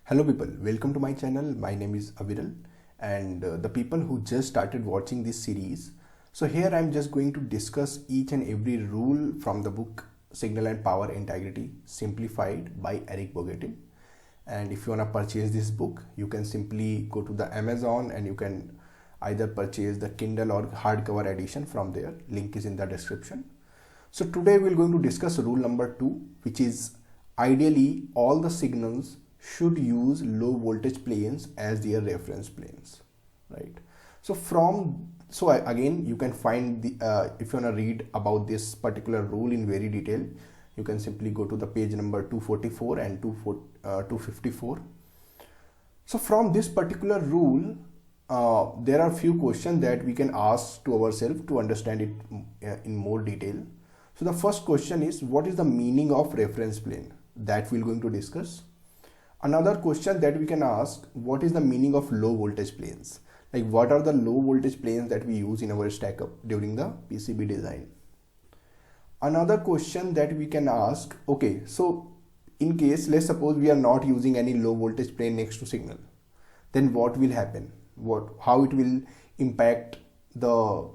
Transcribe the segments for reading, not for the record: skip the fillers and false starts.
Hello people, welcome to my channel. My name is Aviral and the people who just started watching this series. So here I'm just going to discuss each and every rule from the book Signal and Power Integrity Simplified by Eric Bogatin. And if you want to purchase this book, you can simply go to the Amazon and you can either purchase the Kindle or hardcover edition from there. Link is in the description. So today we're going to discuss rule number 2, which is ideally all the signals should use low voltage planes as their reference planes, right? Again, you can find the if you want to read about this particular rule in very detail, you can simply go to the page number 244 and 254. So from this particular rule, there are few questions that we can ask to ourselves to understand it in more detail. So the first question is, what is the meaning of reference plane? That we're going to discuss. Another question that we can ask, what is the meaning of low voltage planes? Like what are the low voltage planes that we use in our stack up during the PCB design? Another question that we can ask, okay, so in case, let's suppose we are not using any low voltage plane next to signal, then what will happen? How it will impact the,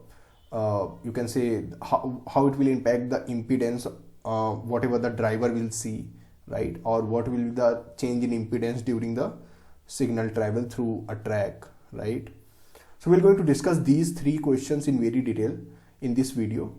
you can say how it will impact the impedance, whatever the driver will see, right? Or what will be the change in impedance during the signal travel through a track, right? So we're going to discuss these three questions in very detail in this video.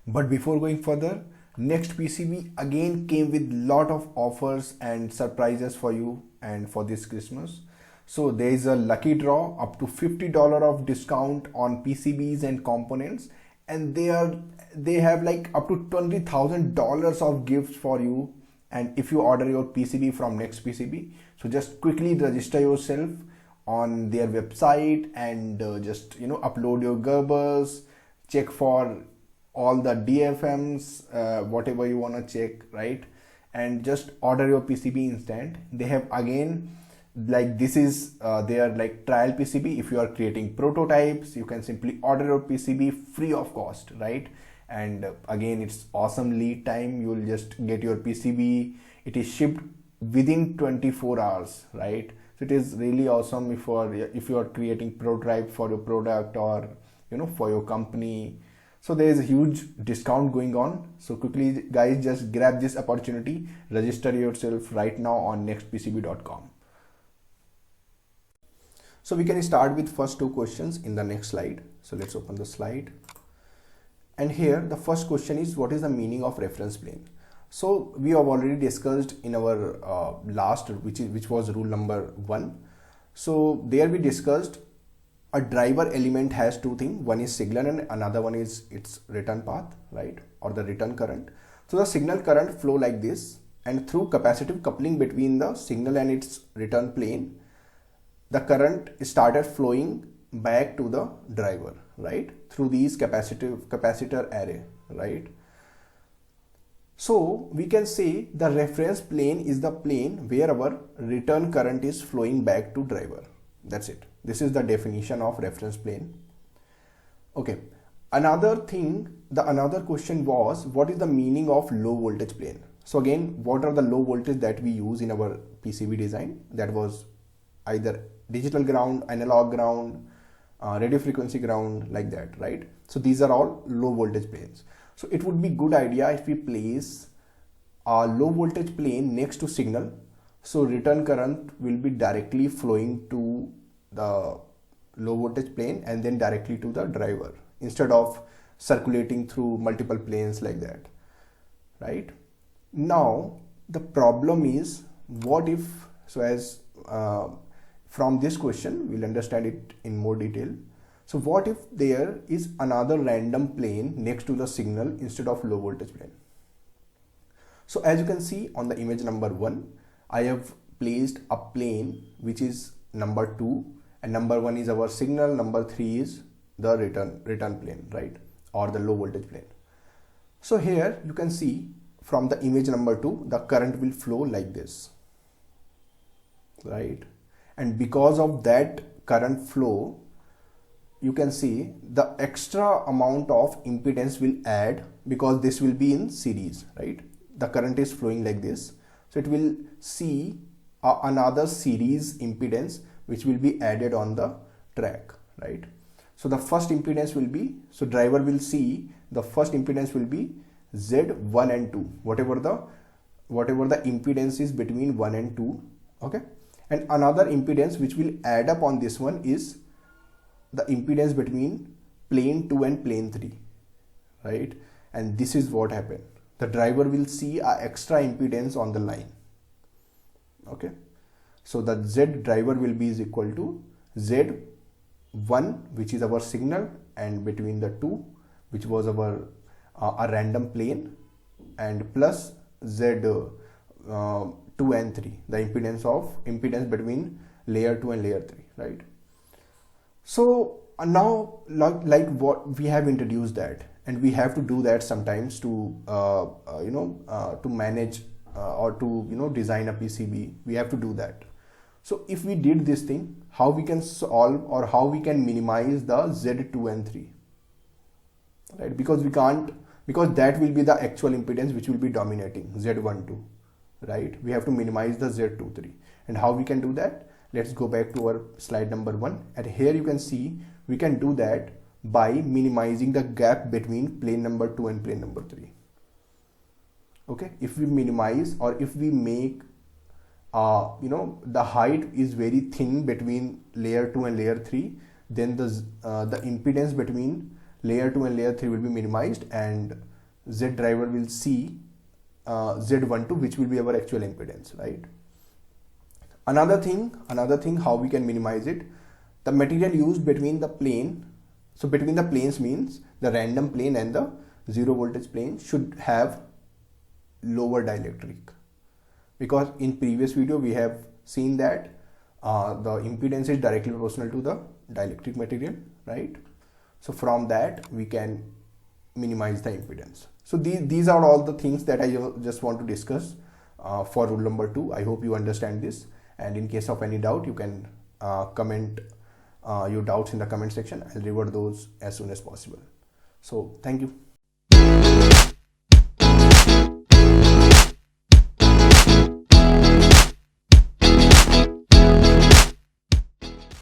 But before going further, NextPCB again came with lot of offers and surprises for you and for this Christmas. So there is a lucky draw up to $50 of discount on PCBs and components, and they have like up to $20,000 of gifts for you. And if you order your PCB from NextPCB, so just quickly register yourself on their website and just upload your Gerbers, check for all the DFMs, whatever you want to check, right? And just order your PCB instant. They have again, like this is their like trial PCB. If you are creating prototypes, you can simply order your PCB free of cost, right? And again, it's awesome lead time. You will just get your PCB. It is shipped within 24 hours, right? So it is really awesome if you are creating prototype for your product or for your company. So there is a huge discount going on. So quickly guys, just grab this opportunity. Register yourself right now on nextpcb.com. So we can start with first two questions in the next slide. So let's open the slide. And here the first question is, what is the meaning of reference plane? So we have already discussed in our last, which was rule number 1. So there we discussed a driver element has two things. One is signal and another one is its return path, right? Or the return current. So the signal current flow like this, and through capacitive coupling between the signal and its return plane, the current started flowing back to the driver, right? Through these capacitor array, right? So we can say the reference plane is the plane where our return current is flowing back to driver. That's it. This is the definition of reference plane. Okay. Another question was, what is the meaning of low voltage plane? So again, what are the low voltage that we use in our PCB design? That was either digital ground, analog ground, radio frequency ground, like that, right? So these are all low voltage planes. So it would be good idea if we place a low voltage plane next to signal, so return current will be directly flowing to the low voltage plane and then directly to the driver instead of circulating through multiple planes like that, right? Now the problem is, what if, so as from this question we'll understand it in more detail. So what if there is another random plane next to the signal instead of low voltage plane? So as you can see on the image number 1, I have placed a plane which is number 2, and number 1 is our signal, number 3 is the return plane, right? Or the low voltage plane. So here you can see from the image number 2, the current will flow like this, right? And because of that current flow, you can see the extra amount of impedance will add because this will be in series, right? The current is flowing like this. So it will see another series impedance which will be added on the track, right? So the first impedance will be, so driver will see the first impedance will be Z1 and 2, whatever the impedance is between 1 and 2, okay? And another impedance which will add up on this one is the impedance between plane 2 and plane 3, right? And this is what happened. The driver will see a extra impedance on the line, okay? So the Z driver will be is equal to Z1, which is our signal, and between the 2, which was our a random plane, and plus Z2 and 3, the impedance between layer 2 and layer 3, right? So now like what we have introduced that, and we have to do that sometimes to to manage or to design a PCB. We have to do that. So if we did this thing, how we can solve or how we can minimize the Z2 and 3, right? Because we can't, because that will be the actual impedance which will be dominating, Z12, right? We have to minimize the Z23. And how we can do that? Let's go back to our slide number 1, and here you can see we can do that by minimizing the gap between plane number 2 and plane number 3. Okay, if we minimize, or if we make the height is very thin between layer 2 and layer 3, then the impedance between layer 2 and layer 3 will be minimized, and Z driver will see Z12, which will be our actual impedance, right? Another thing how we can minimize it, the material used between the plane. So between the planes means the random plane and the zero voltage plane should have lower dielectric, because in previous video we have seen that the impedance is directly proportional to the dielectric material, right? So from that we can minimize the impedance. So these are all the things that I just want to discuss for rule number 2. I hope you understand this, and in case of any doubt, you can comment your doubts in the comment section. I'll revert those as soon as possible. So thank you.